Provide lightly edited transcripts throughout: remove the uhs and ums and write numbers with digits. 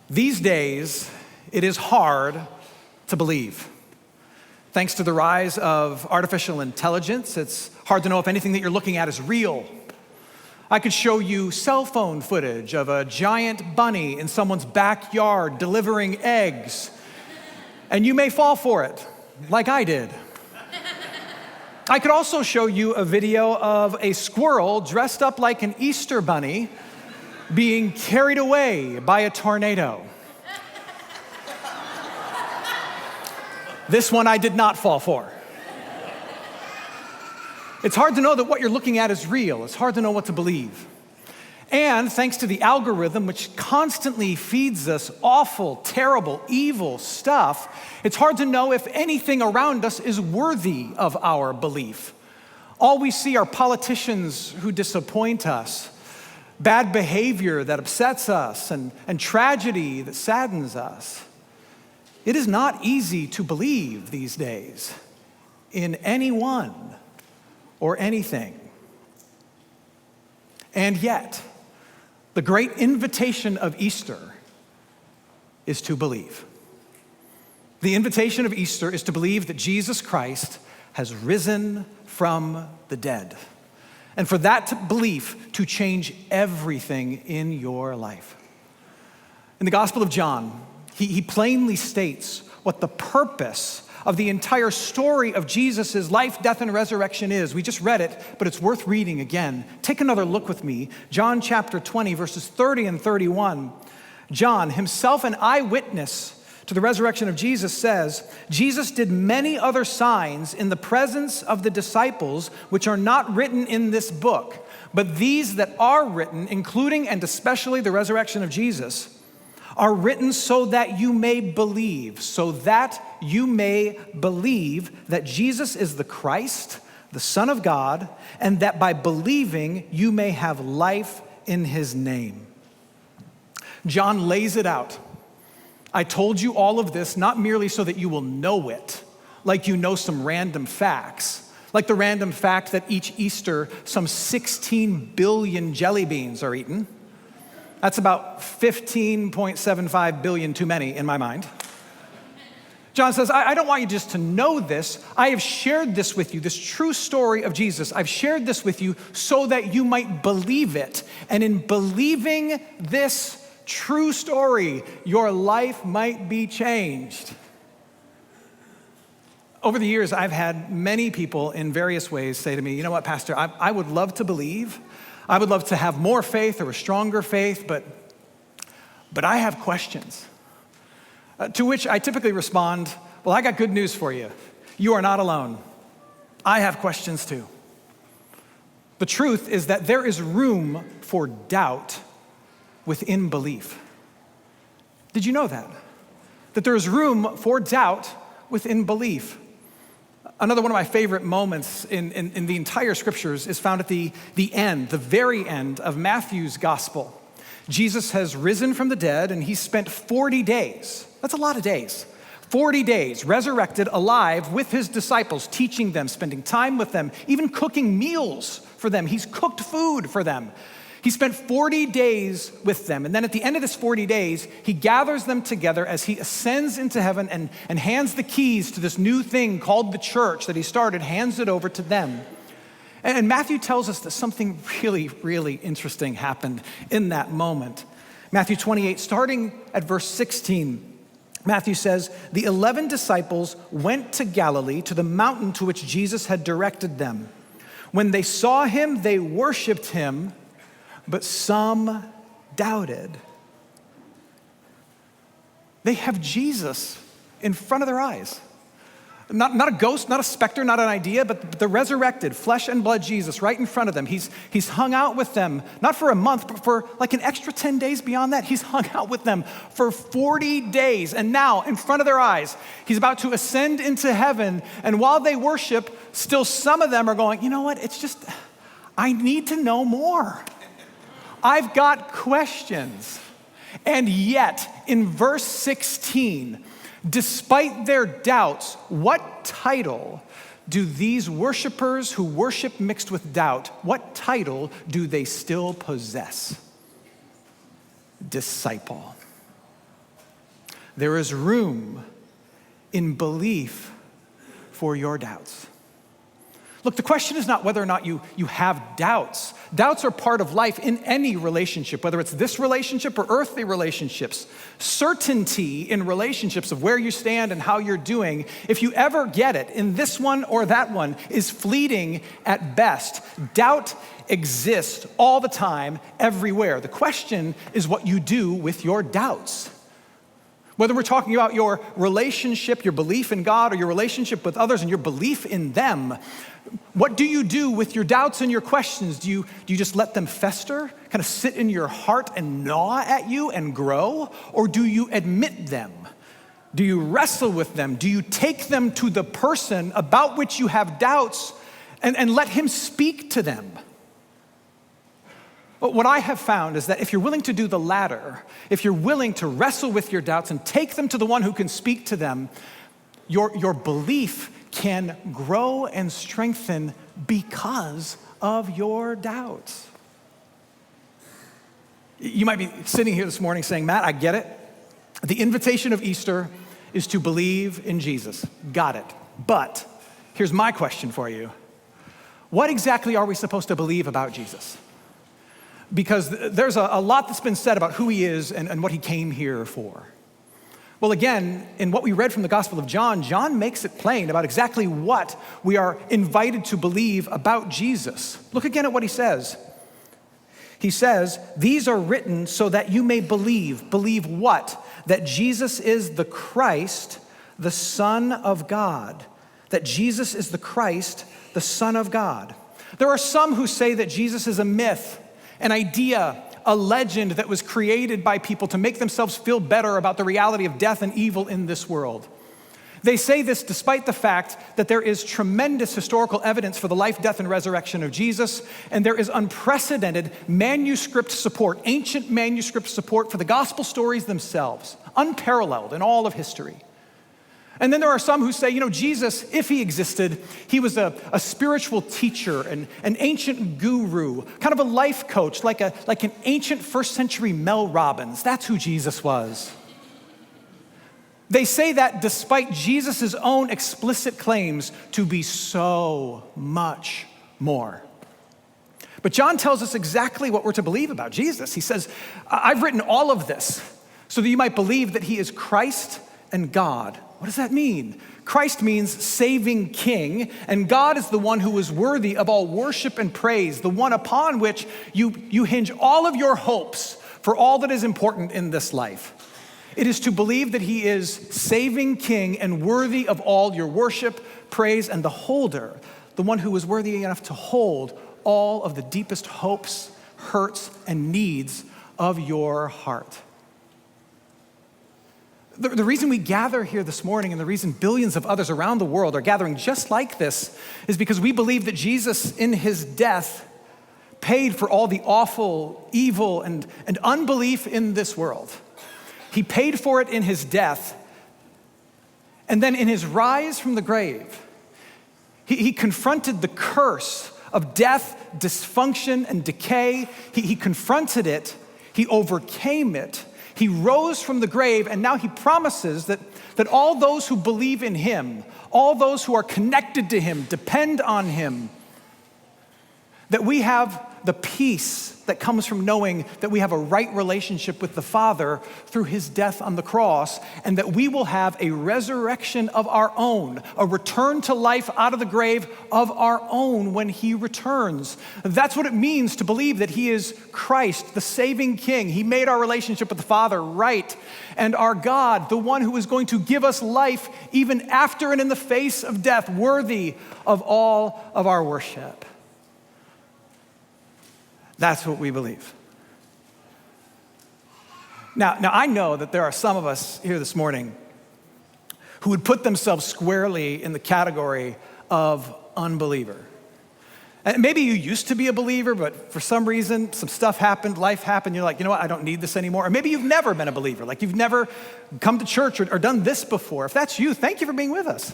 These days, it is hard to believe. Thanks to the rise of artificial intelligence, it's hard to know if anything that you're looking at is real. I could show you cell phone footage of a giant bunny in someone's backyard delivering eggs, and you may fall for it, like I did. I could also show you a video of a squirrel dressed up like an Easter bunny being carried away by a tornado. This one I did not fall for. It's hard to know that what you're looking at is real. It's hard to know what to believe. And thanks to the algorithm, which constantly feeds us awful, terrible, evil stuff, it's hard to know if anything around us is worthy of our belief. All we see are politicians who disappoint us, bad behavior that upsets us, and tragedy that saddens us. It is not easy to believe these days in anyone or anything. And yet, the great invitation of Easter is to believe. The invitation of Easter is to believe that Jesus Christ has risen from the dead. And for that belief to change everything in your life. In the Gospel of John, he plainly states what the purpose of the entire story of Jesus' life, death, and resurrection is. We just read it, but it's worth reading again. Take another look with me. John chapter 20, verses 30 and 31. John, himself an eyewitness to the resurrection of Jesus, says, Jesus did many other signs in the presence of the disciples, which are not written in this book, but these that are written, including and especially the resurrection of Jesus, are written so that you may believe, that Jesus is the Christ, the Son of God, and that by believing you may have life in his name. John lays it out. I told you all of this not merely so that you will know it, like you know some random facts, like the random fact that each Easter some 16 billion jelly beans are eaten. That's about 15.75 billion too many in my mind. John says, I don't want you just to know this. I have shared this with you, this true story of Jesus. I've shared this with you so that you might believe it. And in believing this true story, your life might be changed. Over the years, I've had many people in various ways say to me, you know what, Pastor, I would love to believe. I would love to have more faith or a stronger faith, but I have questions. To which I typically respond, well, I got good news for you. You are not alone. I have questions too. The truth is that there is room for doubt within belief. Did you know that? That there is room for doubt within belief. Another one of my favorite moments in the entire scriptures is found at the end, the very end of Matthew's gospel. Jesus has risen from the dead and he's spent 40 days. That's a lot of days. 40 days resurrected alive with his disciples, teaching them, spending time with them, even cooking meals for them. He's cooked food for them. He spent 40 days with them. And then at the end of this 40 days, he gathers them together as he ascends into heaven and hands the keys to this new thing called the church that he started, hands it over to them. And Matthew tells us that something really, really interesting happened in that moment. Matthew 28, starting at verse 16, Matthew says, the 11 disciples went to Galilee, to the mountain to which Jesus had directed them. When they saw him, they worshiped him, but some doubted. They have Jesus in front of their eyes. Not a ghost, not a specter, not an idea, but the resurrected, flesh and blood Jesus right in front of them. He's hung out with them, not for a month, but for like an extra 10 days beyond that. He's hung out with them for 40 days. And now, in front of their eyes, he's about to ascend into heaven. And while they worship, still some of them are going, you know what, it's just, I need to know more. I've got questions. And yet, in verse 16, despite their doubts, what title do these worshipers who worship mixed with doubt, what title do they still possess? Disciple. there is room in belief for your doubts. Look, the question is not whether or not you have doubts. Doubts are part of life in any relationship, whether it's this relationship or earthly relationships. Certainty in relationships of where you stand and how you're doing, if you ever get it in this one or that one, is fleeting at best. Doubt exists all the time, everywhere. The question is what you do with your doubts. Whether we're talking about your relationship, your belief in God, or your relationship with others and your belief in them, what do you do with your doubts and your questions? Do you just let them fester, kind of sit in your heart and gnaw at you and grow? Or do you admit them? Do you wrestle with them? Do you take them to the person about which you have doubts and let him speak to them? But what I have found is that if you're willing to do the latter, if you're willing to wrestle with your doubts and take them to the one who can speak to them, your belief can grow and strengthen because of your doubts. You might be sitting here this morning saying, Matt, I get it. The invitation of Easter is to believe in Jesus. Got it. But here's my question for you. What exactly are we supposed to believe about Jesus? Because there's a lot that's been said about who he is and what he came here for. Well, again, in what we read from the Gospel of John, John makes it plain about exactly what we are invited to believe about Jesus. Look again at what he says. He says, these are written so that you may believe. Believe what? That Jesus is the Christ, the Son of God. That Jesus is the Christ, the Son of God. There are some who say that Jesus is a myth, an idea, a legend that was created by people to make themselves feel better about the reality of death and evil in this world. They say this despite the fact that there is tremendous historical evidence for the life, death, and resurrection of Jesus, and there is unprecedented manuscript support, ancient manuscript support for the gospel stories themselves, unparalleled in all of history. And then there are some who say, Jesus, if he existed, he was a spiritual teacher, and an ancient guru, kind of a life coach, like an ancient first century Mel Robbins. That's who Jesus was. They say that despite Jesus' own explicit claims to be so much more. But John tells us exactly what we're to believe about Jesus. He says, I've written all of this so that you might believe that he is Christ and God. What does that mean? Christ means saving king, and God is the one who is worthy of all worship and praise, the one upon which you hinge all of your hopes for all that is important in this life. It is to believe that he is saving king and worthy of all your worship, praise, and the holder, the one who is worthy enough to hold all of the deepest hopes, hurts, and needs of your heart. The reason we gather here this morning and the reason billions of others around the world are gathering just like this is because we believe that Jesus in his death paid for all the awful, evil, and unbelief in this world. He paid for it in his death, and then in his rise from the grave, he confronted the curse of death, dysfunction, and decay. He confronted it, he overcame it. He rose from the grave, and now he promises that all those who believe in him, all those who are connected to him, depend on him, that we have the peace that comes from knowing that we have a right relationship with the Father through his death on the cross, and that we will have a resurrection of our own, a return to life out of the grave of our own when he returns. That's what it means to believe that he is Christ, the saving King. He made our relationship with the Father right, and our God, the one who is going to give us life even after and in the face of death, worthy of all of our worship. That's what we believe. Now I know that there are some of us here this morning who would put themselves squarely in the category of unbeliever. And maybe you used to be a believer, but for some reason, some stuff happened, life happened, you're like, you know what, I don't need this anymore. Or maybe you've never been a believer, like you've never come to church or done this before. If that's you, thank you for being with us.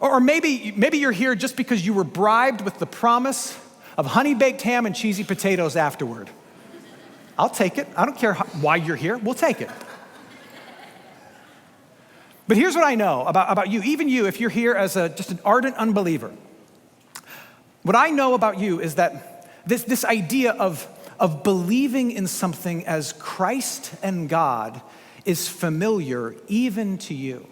Or maybe you're here just because you were bribed with the promise of honey-baked ham and cheesy potatoes afterward. I'll take it. I don't care why you're here. We'll take it. But here's what I know about you, even you, if you're here as just an ardent unbeliever. What I know about you is that this idea of believing in something as Christ and God is familiar even to you.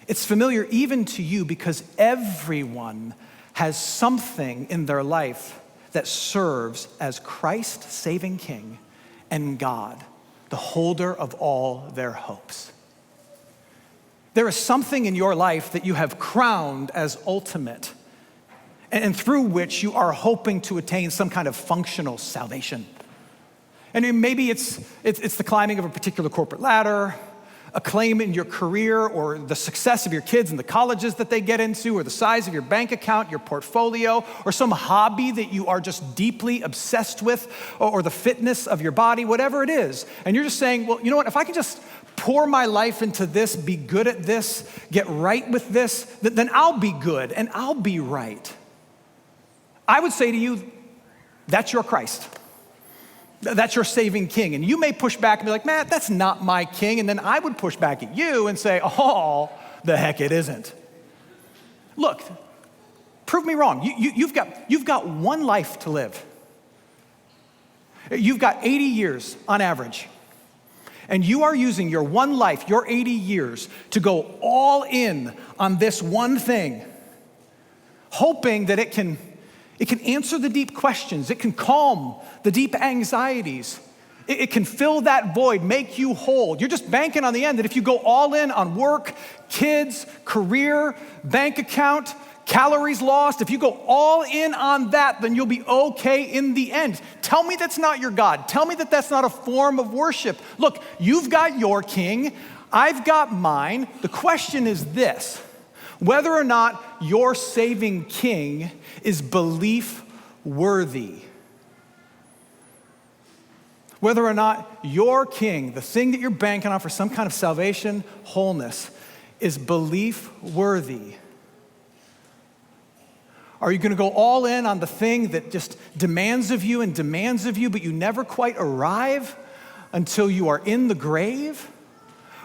It's familiar even to you because everyone has something in their life that serves as Christ, saving King, and God, the holder of all their hopes. There is something in your life that you have crowned as ultimate, and through which you are hoping to attain some kind of functional salvation. And maybe it's the climbing of a particular corporate ladder, a claim in your career, or the success of your kids in the colleges that they get into, or the size of your bank account, your portfolio, or some hobby that you are just deeply obsessed with, or the fitness of your body, whatever it is. And you're just saying, well, you know what, if I can just pour my life into this, be good at this, get right with this, then I'll be good and I'll be right. I would say to you, that's your Christ. That's your saving King. And you may push back and be like, man, that's not my King. And then I would push back at you and say, oh, the heck it isn't. Look, prove me wrong. You've got one life to live. You've got 80 years on average. And you are using your one life, your 80 years, to go all in on this one thing, hoping that it can answer the deep questions. It can calm the deep anxieties. It can fill that void, make you whole. You're just banking on the end that if you go all in on work, kids, career, bank account, calories lost, if you go all in on that, then you'll be okay in the end. Tell me that's not your God. Tell me that that's not a form of worship. Look, you've got your King. I've got mine. The question is this: whether or not your saving King is belief worthy. Whether or not your King, the thing that you're banking on for some kind of salvation, wholeness, is belief worthy. Are you going to go all in on the thing that just demands of you, but you never quite arrive until you are in the grave?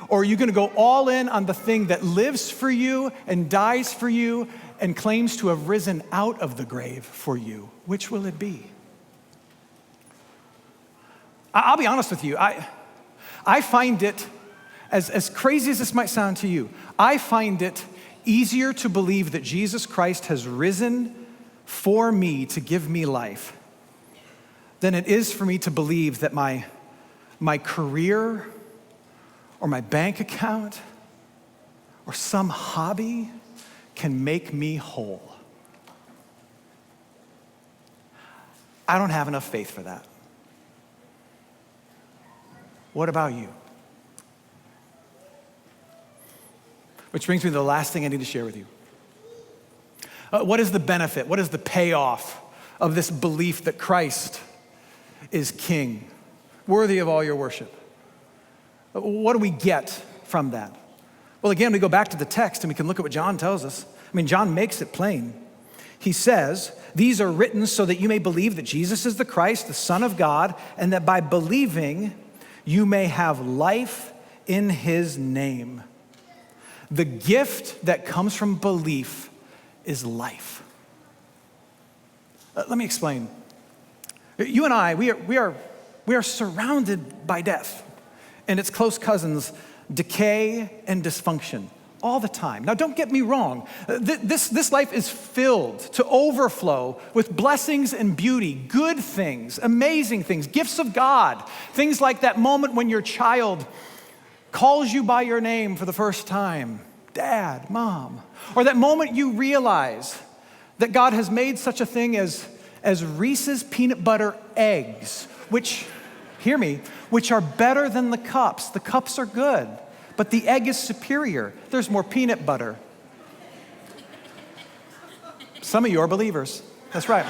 Or are you going to go all in on the thing that lives for you and dies for you and claims to have risen out of the grave for you? Which will it be? I'll be honest with you. I find it, as crazy as this might sound to you, I find it easier to believe that Jesus Christ has risen for me to give me life than it is for me to believe that my career or my bank account or some hobby can make me whole. I don't have enough faith for that. What about you? Which brings me to the last thing I need to share with you. What is the benefit? What is the payoff of this belief that Christ is King, worthy of all your worship? What do we get from that? Well, again, we go back to the text and we can look at what John tells us. I mean, John makes it plain. He says, "These are written so that you may believe that Jesus is the Christ, the Son of God, and that by believing you may have life in his name." The gift that comes from belief is life. Let me explain. You and I, we are surrounded by death and its close cousins, decay and dysfunction, all the time. Now, don't get me wrong. This life is filled to overflow with blessings and beauty, good things, amazing things, gifts of God, things like that moment when your child calls you by your name for the first time, Dad, Mom, or that moment you realize that God has made such a thing as Reese's peanut butter eggs, which, hear me, which are better than the cups. The cups are good, but the egg is superior. There's more peanut butter. Some of you are believers. That's right.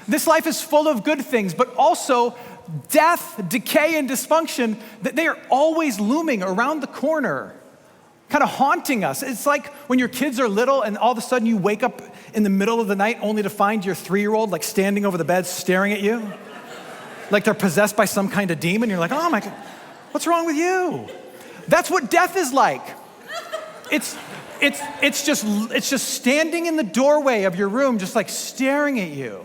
This life is full of good things, but also death, decay, and dysfunction, that they are always looming around the corner, kind of haunting us. It's like when your kids are little and all of a sudden you wake up in the middle of the night only to find your 3-year-old like standing over the bed staring at you, like they're possessed by some kind of demon. You're like, oh my God. What's wrong with you? That's what death is like. It's just standing in the doorway of your room, just like staring at you.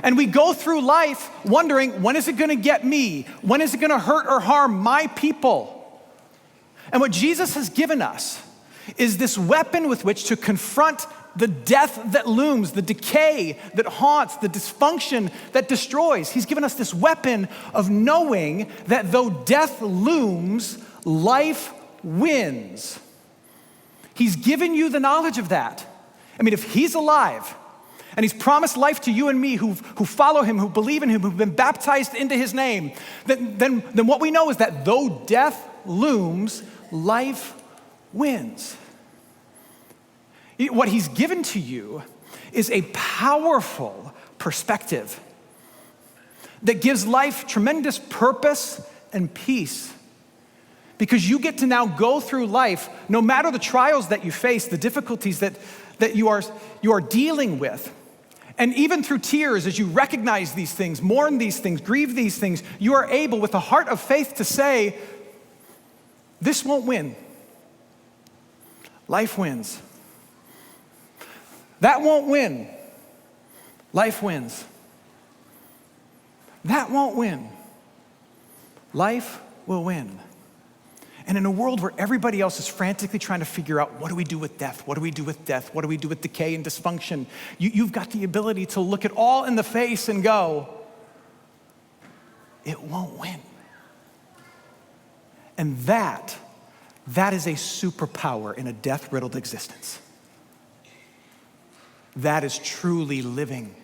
And we go through life wondering, when is it gonna get me? When is it gonna hurt or harm my people? And what Jesus has given us is this weapon with which to confront the death that looms, the decay that haunts, the dysfunction that destroys. He's given us this weapon of knowing that though death looms, life wins. He's given you the knowledge of that. I mean, if he's alive and he's promised life to you and me who follow him, who believe in him, who've been baptized into his name, then what we know is that though death looms, life wins. What he's given to you is a powerful perspective that gives life tremendous purpose and peace. Because you get to now go through life, no matter the trials that you face, the difficulties that you are dealing with. And even through tears, as you recognize these things, mourn these things, grieve these things, you are able with a heart of faith to say, this won't win. Life wins. That won't win. Life wins. That won't win. Life will win. And in a world where everybody else is frantically trying to figure out, what do we do with death? What do we do with death? What do we do with decay and dysfunction? You've got the ability to look it all in the face and go, it won't win. And that is a superpower in a death-riddled existence. That is truly living,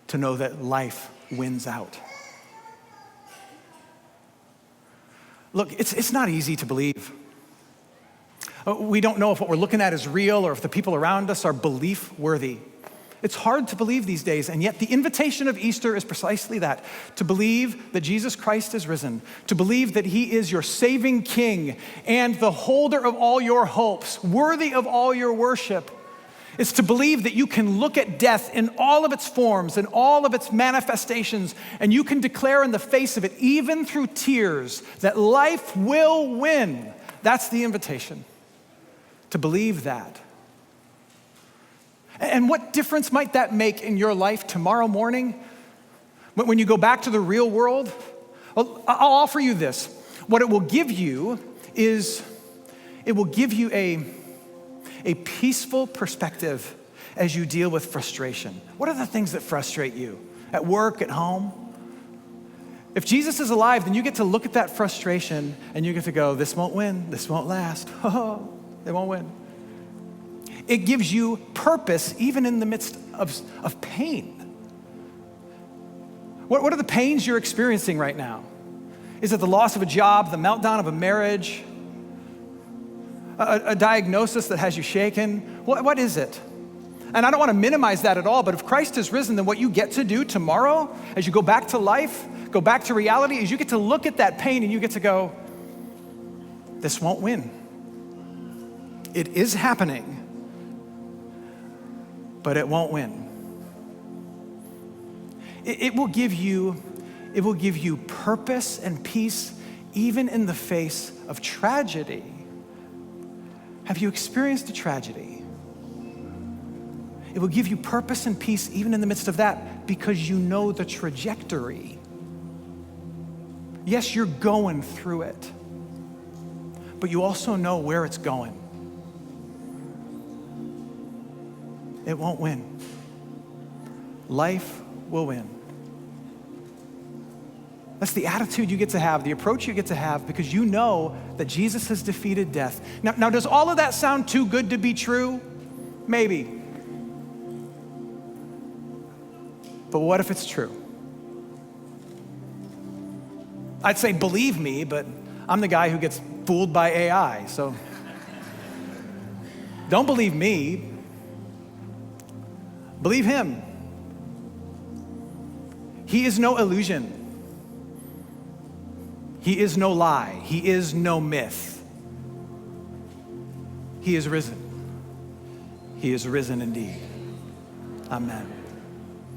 to know that life wins out. Look, it's not easy to believe. We don't know if what we're looking at is real or if the people around us are belief worthy. It's hard to believe these days, and yet the invitation of Easter is precisely that, to believe that Jesus Christ is risen, to believe that he is your saving King and the holder of all your hopes, worthy of all your worship. It's to believe that you can look at death in all of its forms and all of its manifestations, and you can declare in the face of it, even through tears, that life will win. That's the invitation, to believe that. And what difference might that make in your life tomorrow morning when you go back to the real world? Well, I'll offer you this. What it will give you is, it will give you a peaceful perspective as you deal with frustration. What are the things that frustrate you at work, at home? If Jesus is alive, then you get to look at that frustration and you get to go, this won't win, this won't last. Oh, they won't win. It gives you purpose even in the midst of pain. What are the pains you're experiencing right now? Is it the loss of a job, the meltdown of a marriage, a diagnosis that has you shaken? What is it? And I don't want to minimize that at all, but if Christ is risen, then what you get to do tomorrow, as you go back to life, go back to reality, is you get to look at that pain and you get to go, this won't win. It is happening, but it won't win. It will give you purpose and peace even in the face of tragedy. Have you experienced a tragedy? It will give you purpose and peace even in the midst of that, because you know the trajectory. Yes, you're going through it, but you also know where it's going. It won't win. Life will win. That's the attitude you get to have, the approach you get to have, because you know that Jesus has defeated death. Now, does all of that sound too good to be true? Maybe. But what if it's true? I'd say believe me, but I'm the guy who gets fooled by AI, so don't believe me. Believe him. He is no illusion. He is no lie. He is no myth. He is risen. He is risen indeed. Amen.